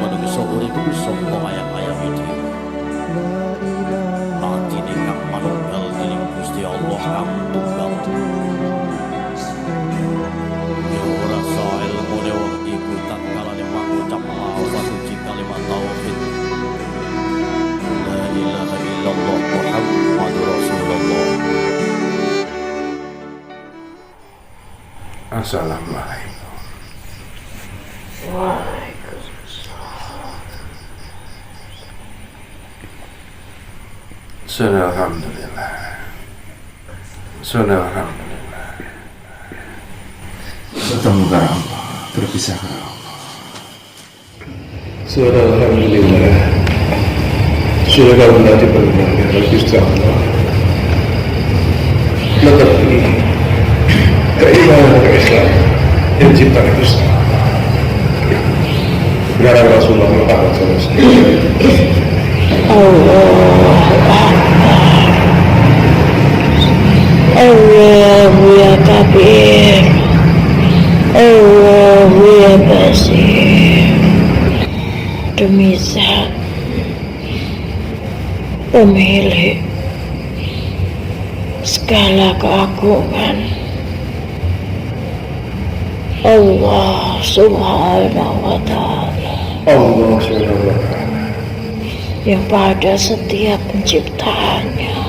manungsa urip saka ayam-ayam iki. Tatine kang manunggal dening Gusti Allah kang tunggal. Ya ora sae ilmune wong iku tatkalane mangucap lafaz suci kalimat tauhid. La ilaha illallah Muhammadur Rasulullah. Assalamualaikum. Waalaikumsalam. Alhamdulillah. Alhamdulillah. Bertemu kepada Allah, berpisah kepada Allah. Alhamdulillah. Sudah Allah dipermuliakan oleh Gusti Allah. Tetapi keimanan Islam yang diciptakan Gusti Allah. Benar Rasulullah Muhammad SAW. Allahu ya kabir, Allahu ya basir. Demi Zat pemilik segala keagungan, Allah Subhanahu wa Ta'ala, Allah Subhanahu wa Ta'ala, yang pada setiap penciptaannya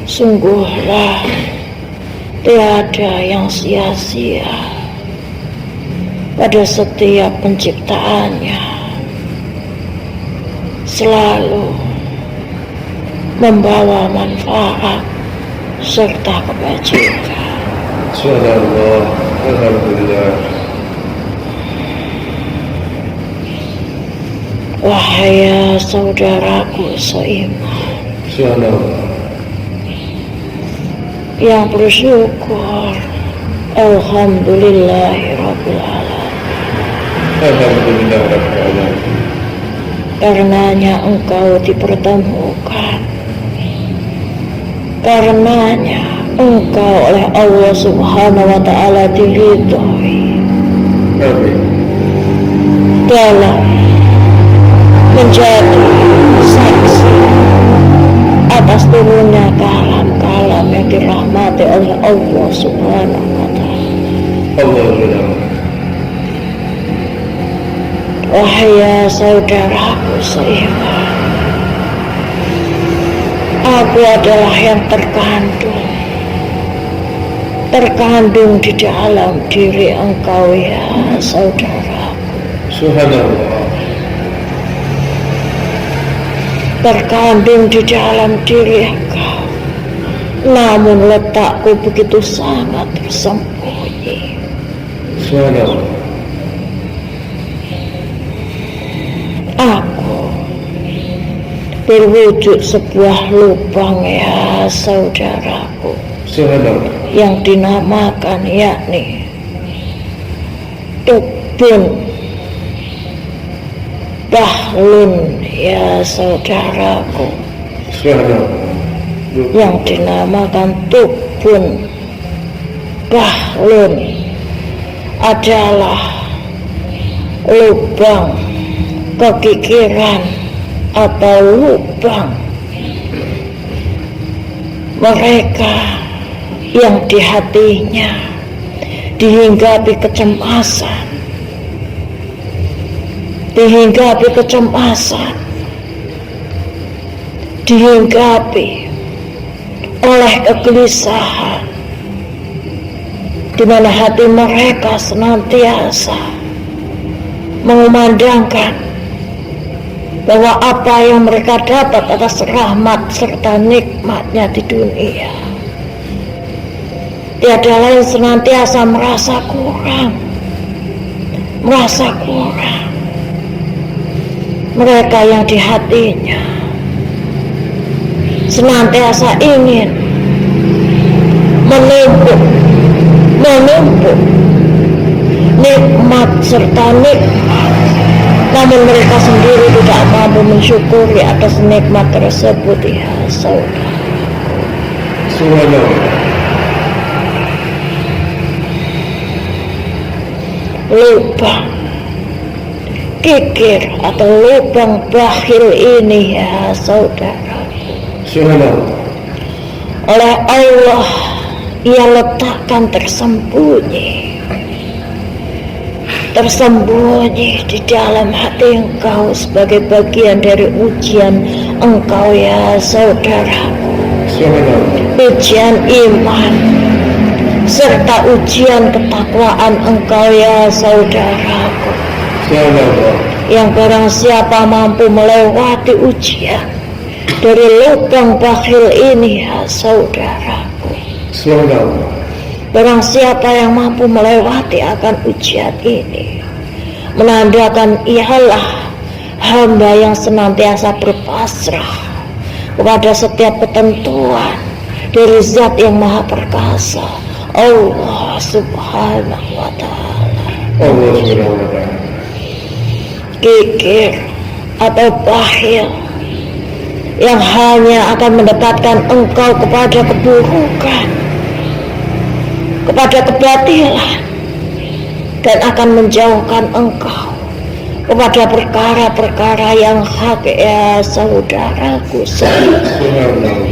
sungguhlah tiada yang sia-sia pada setiap penciptaannya, selalu membawa manfaat serta kebajikan. Subhanallah, Alhamdulillah. Wahai saudaraku seiman Subhanallah. yang bersyukur, Alhamdulillahirabbil alamin. Alhamdulillah Rabbil Alamin. Karenanya engkau dipertemukan, karenanya engkau oleh Allah Subhanahu wa Ta'ala diridhoi Amin. dalam menjadi saksi atas turunnya kalam-kalam yang dirahmati oleh Allah Subhanahu wa Ta'ala. Allah Subhanahu. Wahai saudaraku seiman, aku adalah yang terkandung di dalam diri engkau ya saudaraku. Subhanallah. Terkandung di dalam diri engkau, namun letakku begitu sangat tersembunyi. Subhanallah. Aku berwujud sebuah lubang ya saudaraku, Subhanallah. yang dinamakan yakni Tubun Bahlun ya saudaraku, Subhanallah. yang dinamakan Tubun Bahlun adalah lubang kekikiran atau lubang mereka yang di hatinya dihinggapi kecemasan, dihinggapi oleh kegelisahan, di mana hati mereka senantiasa mengumandangkan bahwa apa yang mereka dapat atas rahmat serta nikmatnya di dunia tiada lain senantiasa merasa kurang. Mereka yang di hatinya senantiasa ingin menumpuk nikmat serta nikmat, namun mereka sendiri tidak mampu mensyukuri atas nikmat tersebut ya saudara. Subhanallah. Lubang kikir atau lubang bakhil ini ya saudara, Subhanallah. oleh Allah ia letakkan tersembunyi di dalam hati engkau sebagai bagian dari ujian engkau ya saudara, Subhanallah. ujian iman serta ujian ketakwaan engkau ya saudaraku, Subhanallah. yang barang siapa mampu melewati ujian dari lubang bakhil ini ya saudaraku, Subhanallah. barang siapa yang mampu melewati akan ujian ini, menandakan ialah hamba yang senantiasa berpasrah kepada setiap ketentuan dari Zat yang Maha Perkasa, Allah Subhanahu wa Ta'ala. Allah Subhanahu wa Ta'ala. Kikir atau bakhil yang hanya akan mendapatkan engkau kepada keburukan, kepada kebatilan, dan akan menjauhkan engkau kepada perkara-perkara yang hak ya saudaraku. Subhanallah.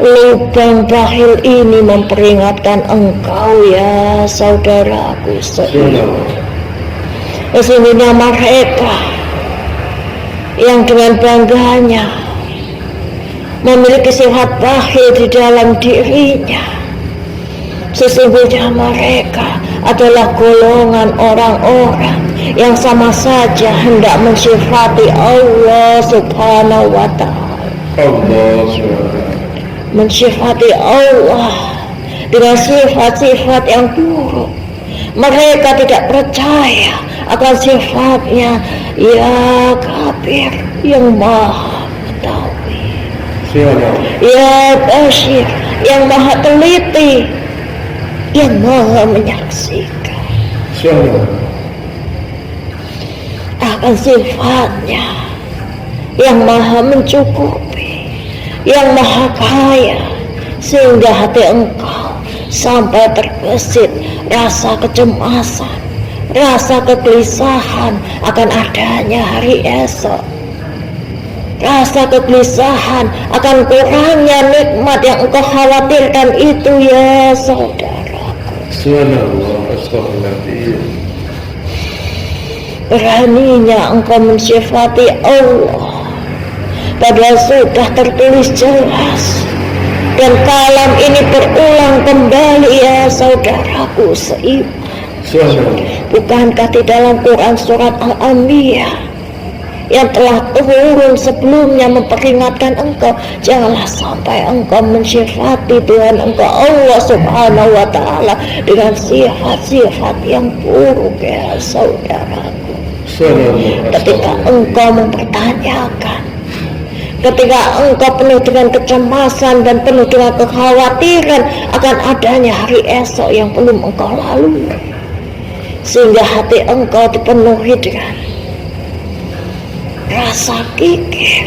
Lubang bakhil ini memperingatkan engkau ya saudaraku. Subhanallah. Sesungguhnya mereka yang dengan bangganya memiliki sifat bakhil di dalam dirinya, sesungguhnya mereka adalah golongan orang-orang yang sama saja hendak mensifati Allah Subhanahu wa Ta'ala, Allah Subhanahu wa Ta'ala. mensifati Allah dengan sifat-sifat yang buruk. Mereka tidak percaya akan sifatnya ya kafir yang maha mengetahui, Subhanallah. ya basir yang maha teliti, yang maha menyaksikan Subhanallah. akan sifatnya yang maha mencukupi, yang maha kaya, sehingga hati engkau sampai terbesit rasa kecemasan, rasa kegelisahan akan adanya hari esok, rasa kegelisahan akan kurangnya nikmat yang engkau khawatirkan itu ya saudaraku. Subhanallah. Astagfirullahaladzim. Beraninya engkau mensifati Allah padahal sudah tertulis jelas, dan kalam ini berulang kembali ya saudaraku seiman. Subhanallah. Bukankah di dalam Quran surat Al-Anbiya yang telah turun sebelumnya memperingatkan engkau, janganlah sampai engkau mensifati Tuhan engkau Allah Subhanahu wa Ta'ala dengan sifat-sifat yang buruk ya saudaraku. Subhanallah. Ketika engkau mempertanyakan, ketika engkau penuh dengan kecemasan dan penuh dengan kekhawatiran akan adanya hari esok yang belum engkau lalui, sehingga hati engkau dipenuhi dengan rasa kikir,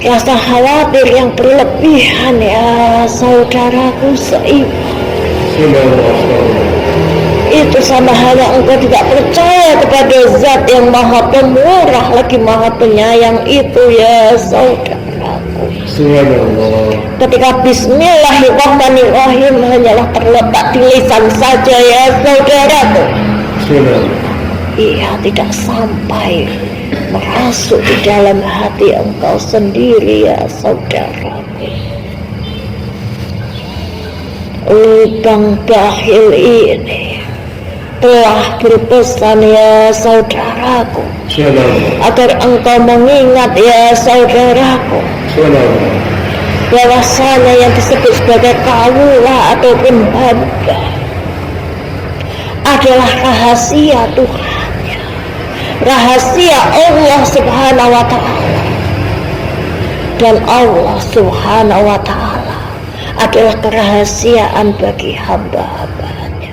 rasa khawatir yang berlebihan ya saudaraku seiman. Subhanallah. Itu sama halnya engkau tidak percaya kepada Zat yang maha pemurah lagi maha penyayang itu ya saudaraku. Subhanallah. Ketika Bismillahirrahmanirrahim hanyalah terletak di lisan saja ya saudaraku, Subhanallah. ia tidak sampai merasuk di dalam hati engkau sendiri ya saudaraku. Lubang bakhil ini telah berpesan ya saudaraku Subhanallah. agar engkau mengingat ya saudaraku Subhanallah. bahwasanya yang disebut sebagai kawula ataupun hamba adalah rahasia Tuhannya, rahasia Allah Subhanahu wa Ta'ala, dan Allah Subhanahu wa Ta'ala adalah kerahasiaan bagi hamba-hambanya.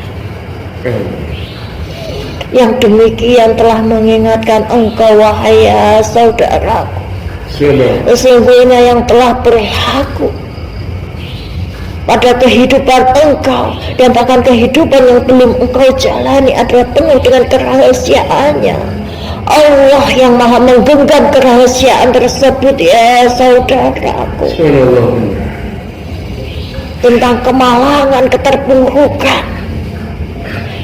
Yang demikian telah mengingatkan engkau wahai ya saudaraku, Subhanallah. sesungguhnya yang telah berlaku pada kehidupan engkau, dan bahkan kehidupan yang belum engkau jalani adalah penuh dengan kerahasiaannya. Allah yang maha menggenggam kerahasiaan tersebut ya saudaraku, tentang kemalangan, keterpurukan,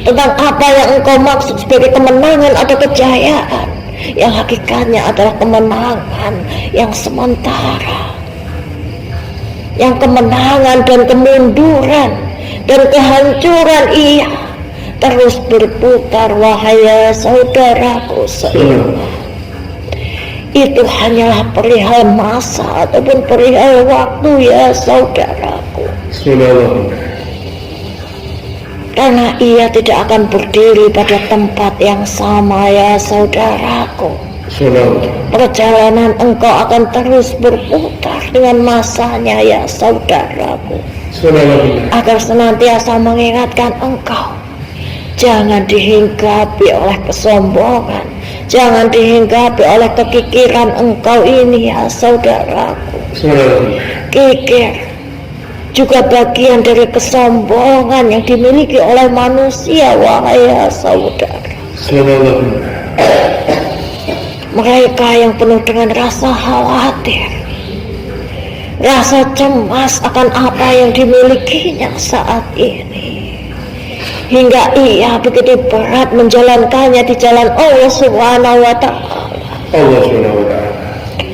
tentang apa yang engkau maksud sebagai kemenangan atau kejayaan, yang hakikatnya adalah kemenangan yang sementara, yang kemenangan dan kemunduran dan kehancuran ia terus berputar. Wahai saudaraku seiman, itu hanyalah perihal masa ataupun perihal waktu ya saudaraku, karena ia tidak akan berdiri pada tempat yang sama ya saudaraku. Perjalanan engkau akan terus berputar dengan masanya ya saudaraku, agar senantiasa mengingatkan engkau, jangan dihinggapi oleh kesombongan, jangan dihinggapi oleh kekikiran engkau ini ya saudaraku. Kikir juga bagian dari kesombongan yang dimiliki oleh manusia wahai saudara. Mereka yang penuh dengan rasa khawatir, rasa cemas akan apa yang dimilikinya saat ini, hingga ia begitu berat menjalankannya di jalan Allah Subhanahu wa Ta'ala.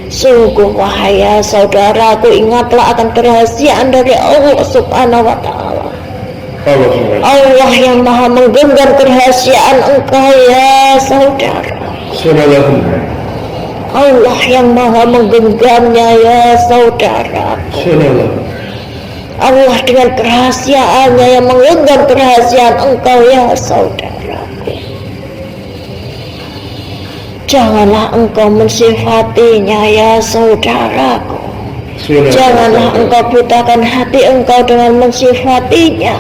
Sungguh wahai saudaraku, ingatlah akan kerahasiaan dari Allah Subhanahu wa Ta'ala. Allah yang maha menggenggam kerahasiaan engkau ya saudara. Allah yang maha menggenggamnya ya saudara. Allah dengan kerahasiaannya yang menggenggam kerahasiaan engkau ya saudaraku. Janganlah engkau mensifatinya ya saudaraku. Janganlah engkau butakan hati engkau dengan mensifatinya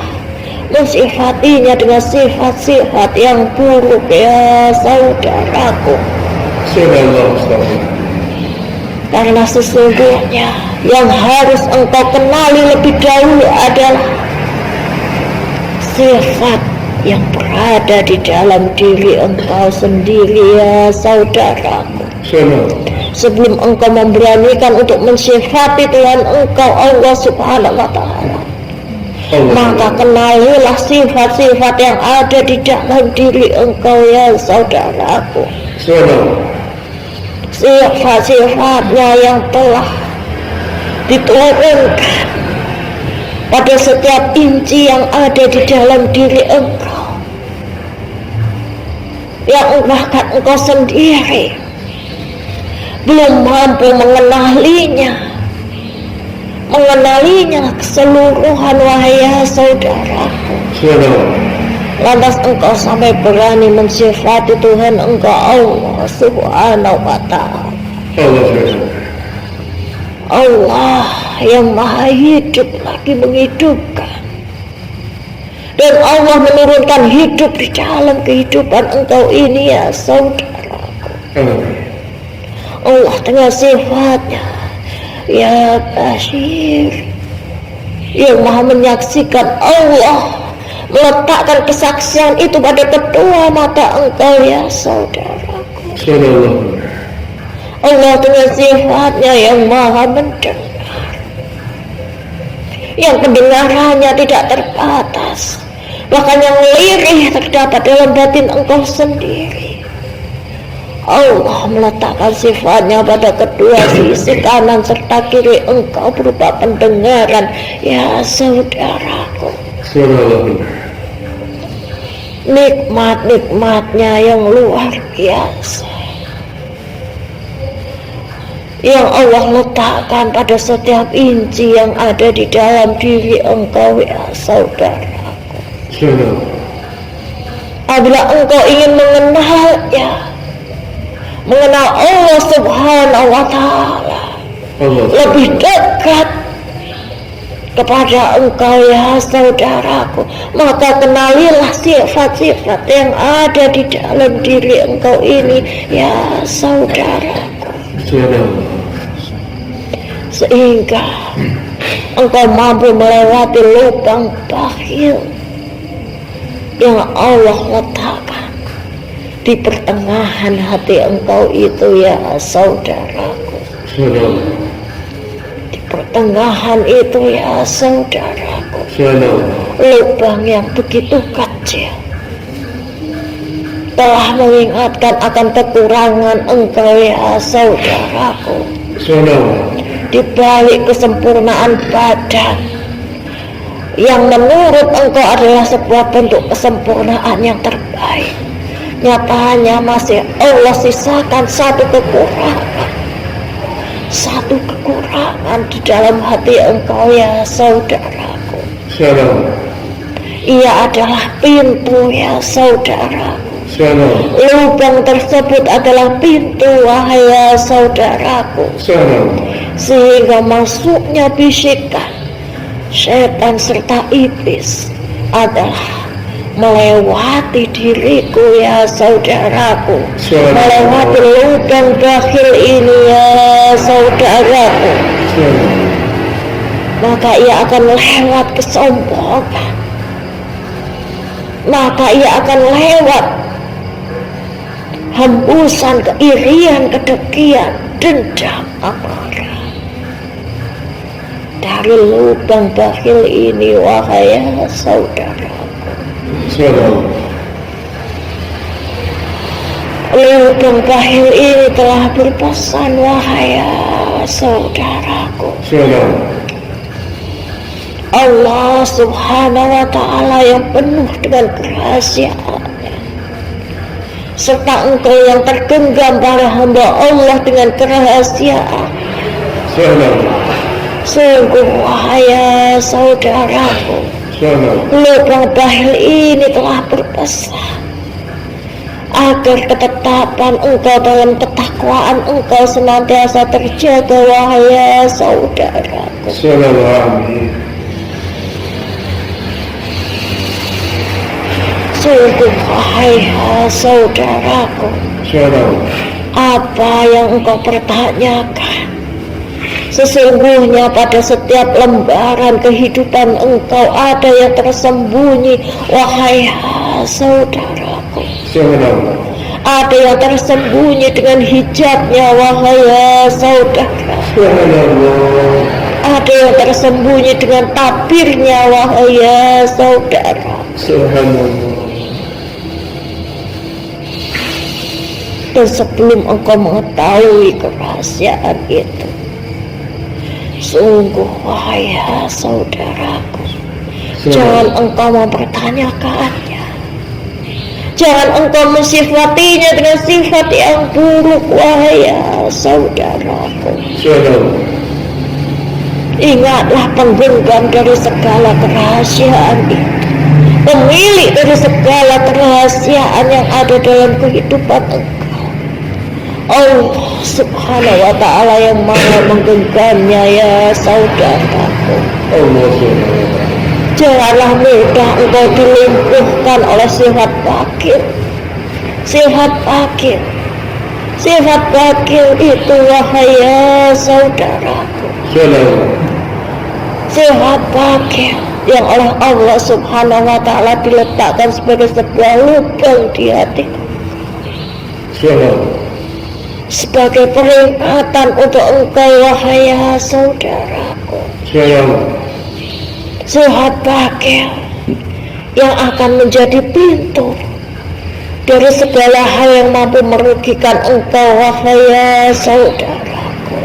dengan sifat-sifat yang buruk ya saudaraku. Karena sesungguhnya yang harus engkau kenali lebih dahulu adalah sifat yang berada di dalam diri engkau sendiri ya saudaraku. Sebelum engkau memberanikan untuk mensifati Tuhan engkau Allah Subhanahu wa Ta'ala, maka kenalilah sifat-sifat yang ada di dalam diri engkau ya saudaraku. Sifat-sifatnya yang telah diturunkan pada setiap inci yang ada di dalam diri engkau, yang bahkan engkau sendiri belum mampu mengenalinya keseluruhan wahai saudaraku. Lantas engkau sampai berani mensifati Tuhan engkau Allah Subhanahu wa Ta'ala. Allah yang maha hidup lagi menghidupkan, dan Allah menurunkan hidup di dalam kehidupan engkau ini ya saudaraku. Allah dengan sifatnya ya Basir, yang maha menyaksikan. Allah meletakkan kesaksian itu pada kedua mata engkau ya saudaraku. Allah dengan sifatnya yang maha mendengar, yang pendengarannya tidak terbatas, bahkan yang lirih terdapat dalam batin engkau sendiri. Allah meletakkan sifatnya pada kedua sisi kanan serta kiri engkau berupa pendengaran ya saudaraku. Nikmat-nikmatnya yang luar biasa yang Allah letakkan pada setiap inci yang ada di dalam diri engkau ya saudaraku. Apabila engkau ingin mengenal Allah Subhanahu wa Ta'ala lebih dekat kepada engkau ya saudaraku, maka kenalilah sifat-sifat yang ada di dalam diri engkau ini ya saudaraku, sehingga engkau mampu melewati lubang bakhil yang Allah letakkan di pertengahan hati engkau itu ya saudaraku. Di pertengahan itu ya saudaraku, lubang yang begitu kecil telah mengingatkan akan kekurangan engkau ya saudaraku. Di balik kesempurnaan badan yang menurut engkau adalah sebuah bentuk kesempurnaan yang terbaik, nyatanya masih Allah sisakan satu kekurangan di dalam hati engkau ya saudaraku. Ia adalah pintu ya saudaraku. Lubang tersebut adalah pintu wahai ya saudaraku, sehingga masuknya bisikan setan serta iblis adalah melewati diriku ya saudaraku, melewati lubang bakhil ini ya saudaraku. Maka ia akan lewat kesombongan, maka ia akan lewat hembusan keirian, kedegian, dendam, amarah. Dari lubang bakhil ini wahai saudaraku, lubang bakhil ini telah berpesan wahai saudaraku. Allah subhanahu wa ta'ala yang penuh dengan kerahasiaan, serta engkau yang tergenggam para hamba Allah dengan kerahasiaan. Sungguh wahai saudaraku, lubang bakhil ini telah berpesan agar ketetapan engkau dalam ketakwaan engkau senantiasa terjaga wahai saudaraku. Sungguh wahai saudaraku, apa yang engkau pertanyakan sesungguhnya pada setiap lembaran kehidupan engkau ada yang tersembunyi wahai saudaraku. Ada yang tersembunyi dengan hijabnya wahai saudaraku. Ada yang tersembunyi dengan tabirnya wahai saudara. Dan sebelum engkau mengetahui kerahasiaan itu, sungguh wahai saudaraku, jangan engkau mempertanyakannya, jangan engkau mensifatinya dengan sifat yang buruk wahai saudaraku. Ingatlah penggenggam dari segala kerahasiaan itu, pemilik dari segala kerahasiaan yang ada dalam kehidupan engkau, Allah subhanahu wa ta'ala yang maha menggenggamnya ya saudaraku. Janganlah mudah engkau dilumpuhkan oleh sifat bakhil. Sifat bakhil itu wahai saudaraku, sifat bakhil yang oleh Allah subhanahu wa ta'ala diletakkan sebagai sebuah lubang di hati, sebagai peringatan untuk engkau wahai saudaraku. Sifat bakhil yang akan menjadi pintu dari segala hal yang mampu merugikan engkau wahai saudaraku.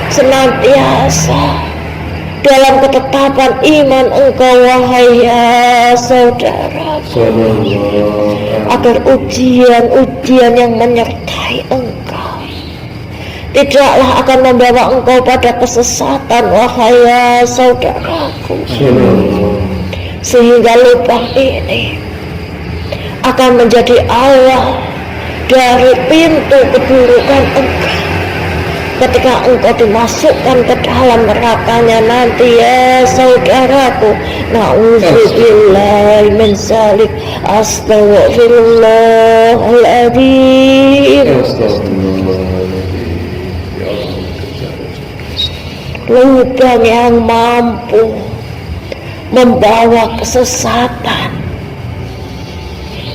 Senantiasa dalam ketetapan iman engkau wahai saudaraku, agar ujian-ujian yang menyertai engkau tidaklah akan membawa engkau pada kesesatan wahai saudaraku, sehingga lubang ini akan menjadi awal dari pintu keburukan engkau ketika engkau dimasukkan ke dalam nerakanya nanti ya saudaraku. Na'udzubillahi min zalik. Astaghfirullahaladzim. lubang yang mampu membawa kesesatan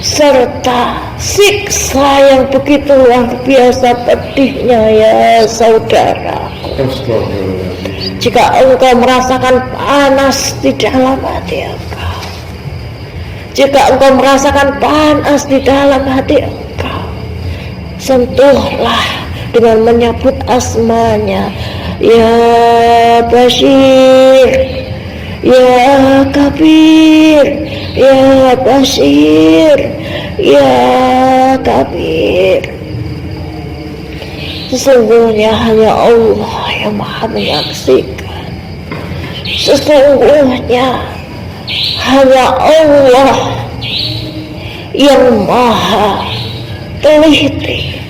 serta siksa yang begitu luar biasa pedihnya ya saudara. Astagfirullahaladzim. Jika engkau merasakan panas di dalam hati engkau, jika engkau merasakan panas di dalam hati engkau, sentuhlah dengan menyebut asmanya, ya Bashir, ya Kabir, ya Bashir, ya Kabir. Sesungguhnya hanya Allah yang maha menyaksikan. Sesungguhnya hanya Allah yang maha teliti.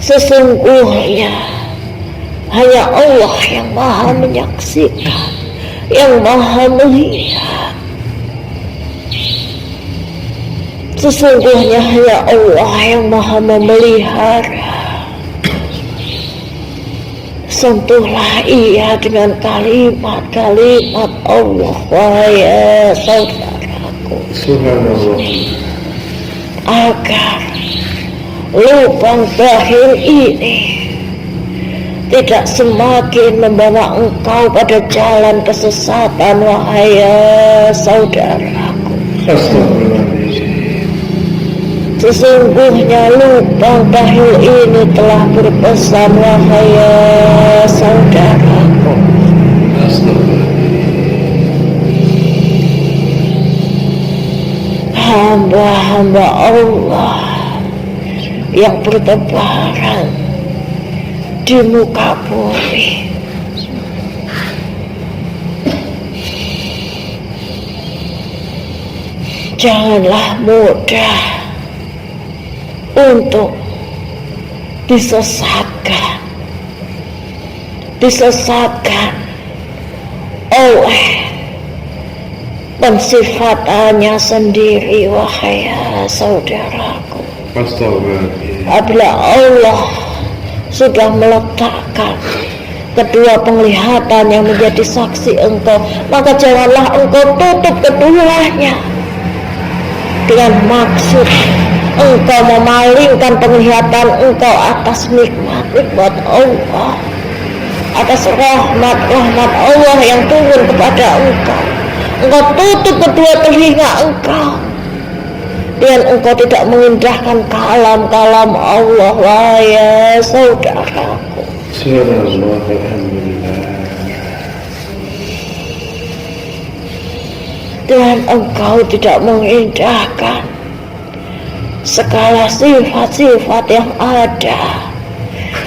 Sesungguhnya hanya Allah yang maha menyaksikan, yang maha melihat. Sesungguhnya hanya Allah yang maha memelihara. Sentuhlah ia dengan kalimat-kalimat Allah, wahai saudaraku, Subhanallah. agar lubang bakhil ini tidak semakin membawa engkau pada jalan kesesatan, wahai saudaraku. Astagfirullahaladzim. Sesungguhnya lubang bakhil ini telah berpesan, wahai saudaraku, hamba-hamba Allah yang bertebaran di muka bumi, janganlah mudah untuk disesatkan oleh pensifatannya sendiri, wahai saudaraku. Astagfirullahaladzim. Apabila Allah sudah meletakkan kedua penglihatan yang menjadi saksi engkau, maka janganlah engkau tutup keduanya dengan maksud engkau memalingkan penglihatan engkau atas nikmat Allah, atas rahmat Allah yang turun kepada engkau. Engkau tutup kedua telinga engkau dan engkau tidak mengindahkan kalam-kalam Allah, wahai saudaraku. Subhanallah. Alhamdulillah. Dan engkau tidak mengindahkan segala sifat-sifat yang ada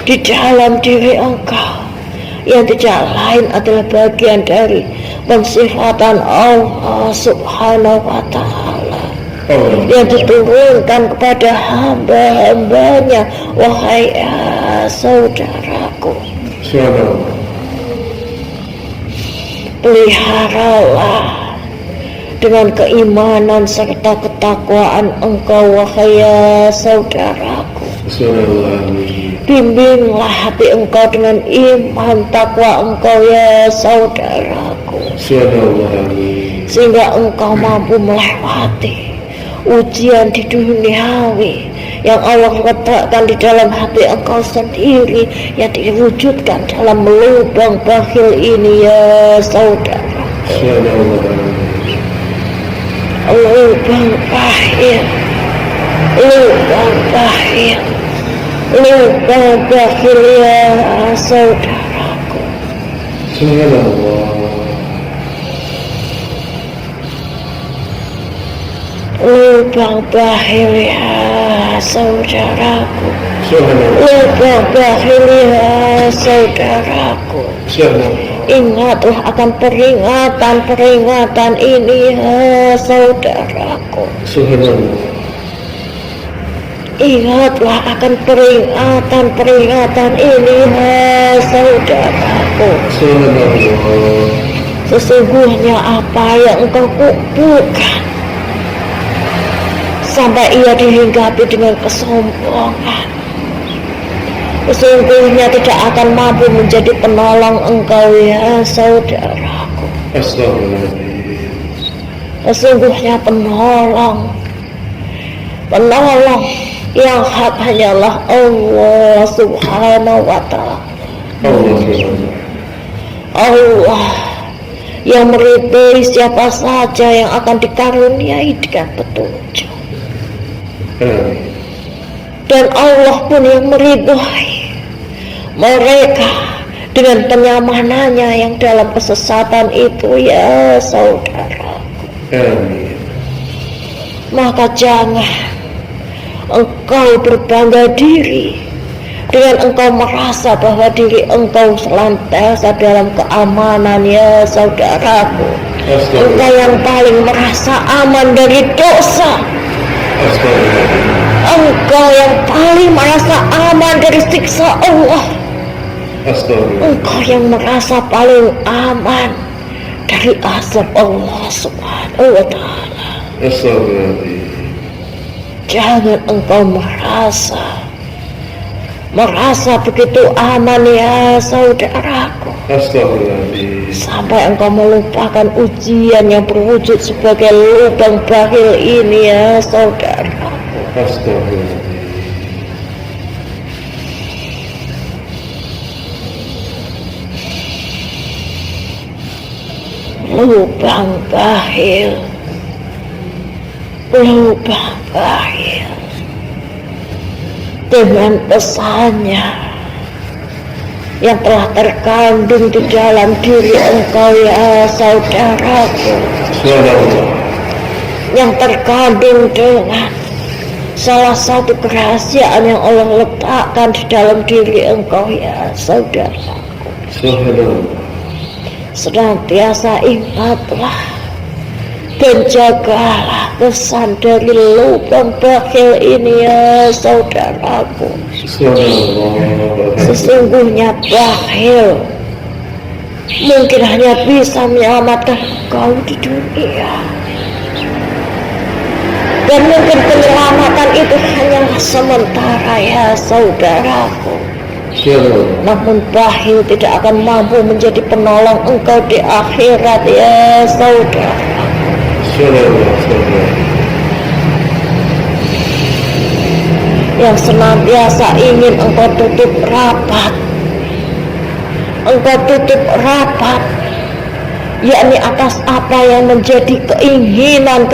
di dalam diri engkau, yang tidak lain adalah bagian dari pensifatan Allah Subhanahu wa Ta'ala yang diturunkan kepada hamba-hambanya, wahai saudaraku. Subhanallah. Peliharalah dengan keimanan serta ketakwaan engkau, wahai saudaraku. Subhanallah. Bimbinglah hati engkau dengan iman takwa engkau, ya saudaraku, Subhanallah. sehingga engkau mampu melewati ujian di duniawi yang Allah letakkan di dalam hati engkau sendiri, yang diwujudkan dalam lubang bakhil ini, ya saudara. Subhanallah. Lubang bakhil, lubang bakhil, lubang bakhil, ya saudaraku. Subhanallah. Lubang bakhil, ya saudaraku. Subhanallah. Lubang bakhil, ya saudaraku. Subhanallah. Ingatlah akan peringatan ini, ya saudaraku. Subhanallah. Ingatlah akan peringatan ini, ya saudaraku. Subhanallah. Sesungguhnya apa yang engkau kumpulkan sampai ia dihinggapi dengan kesombongan, Sesungguhnya tidak akan mampu menjadi penolong engkau ya saudaraku. Astagfirullahaladzim. Sesungguhnya penolong yang hanyalah Allah subhanahu wa ta'ala. Allah yang meridhoi siapa saja yang akan dikaruniai dengan petunjuk. Dan Allah pun yang meridhoi mereka dengan penyamanannya yang dalam kesesatan itu ya saudara. Maka jangan engkau berbangga diri dengan engkau merasa bahwa diri engkau senantiasa dalam keamanan ya saudaraku. Engkau yang paling merasa aman dari dosa. Engkau yang paling merasa aman dari siksa Allah. Engkau yang merasa paling aman dari azab Allah subhanahu wa ta'ala. Jangan engkau merasa begitu aman ya saudaraku, sampai engkau melupakan ujian yang berwujud sebagai lubang bakhil ini ya saudaraku. Lubang bakhil dengan pesannya yang telah terkandung di dalam diri engkau ya saudaraku, yang terkandung dengan salah satu kerahasiaan yang Allah letakkan di dalam diri engkau ya saudaraku. Senantiasa ingatlah dan jagalah kesan dari lubang bakhil ini ya saudaraku. Sesungguhnya bakhil mungkin hanya bisa menyelamatkan kau di dunia, dan mungkin penyelamatan itu hanyalah sementara ya saudaraku. Namun bakhil tidak akan mampu menjadi penolong engkau di akhirat ya saudara. Yang senantiasa ingin engkau tutup rapat, yakni atas apa yang menjadi keinginan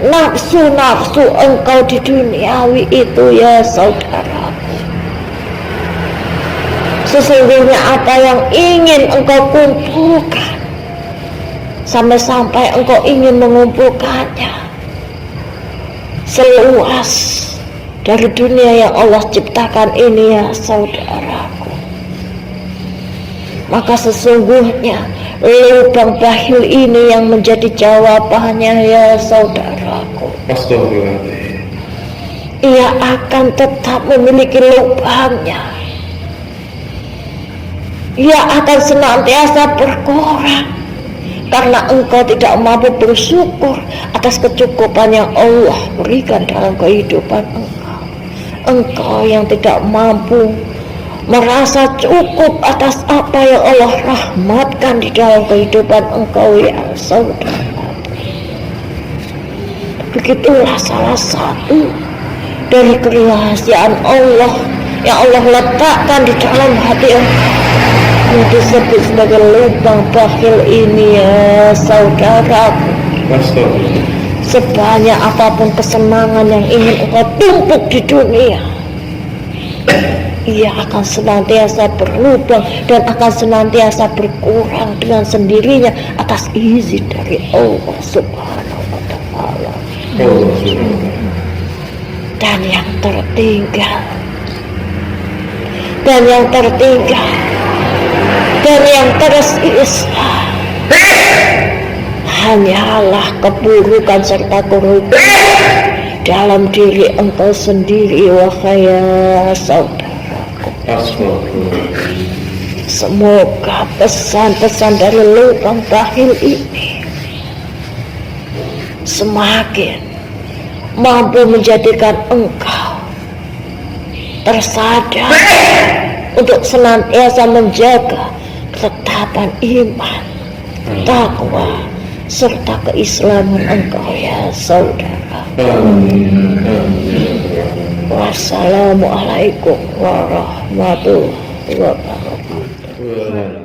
nafsu engkau di duniawi itu ya saudara. Sesungguhnya apa yang ingin engkau kumpulkan, sampai engkau ingin mengumpulkannya seluas dari dunia yang Allah ciptakan ini ya saudaraku, maka sesungguhnya lubang bakhil ini yang menjadi jawabannya ya saudaraku. Ia akan tetap memiliki lubangnya. Ia akan senantiasa berkurang karena engkau tidak mampu bersyukur atas kecukupan yang Allah berikan dalam kehidupan engkau. Engkau yang tidak mampu merasa cukup atas apa yang Allah rahmatkan di dalam kehidupan engkau ya saudara. Begitulah salah satu dari kerahasiaan Allah yang Allah letakkan di dalam hati engkau, yang disebut sebagai lubang bakhil ini ya saudaraku. Sebanyak apapun kesenangan yang ingin engkau tumpuk di dunia, ia akan senantiasa berlubang dan akan senantiasa berkurang dengan sendirinya atas izin dari Allah subhanahu wa ta'ala. Dan yang tertinggal dan yang tersisa hanyalah keburukan serta kerugian dalam diri engkau sendiri wahai saudaraku. Semoga pesan-pesan dari lubang bakhil ini semakin mampu menjadikan engkau tersadar untuk senantiasa menjaga ketetapan iman, takwa, serta keislaman engkau ya saudara. Wassalamualaikum warahmatullahi wabarakatuh.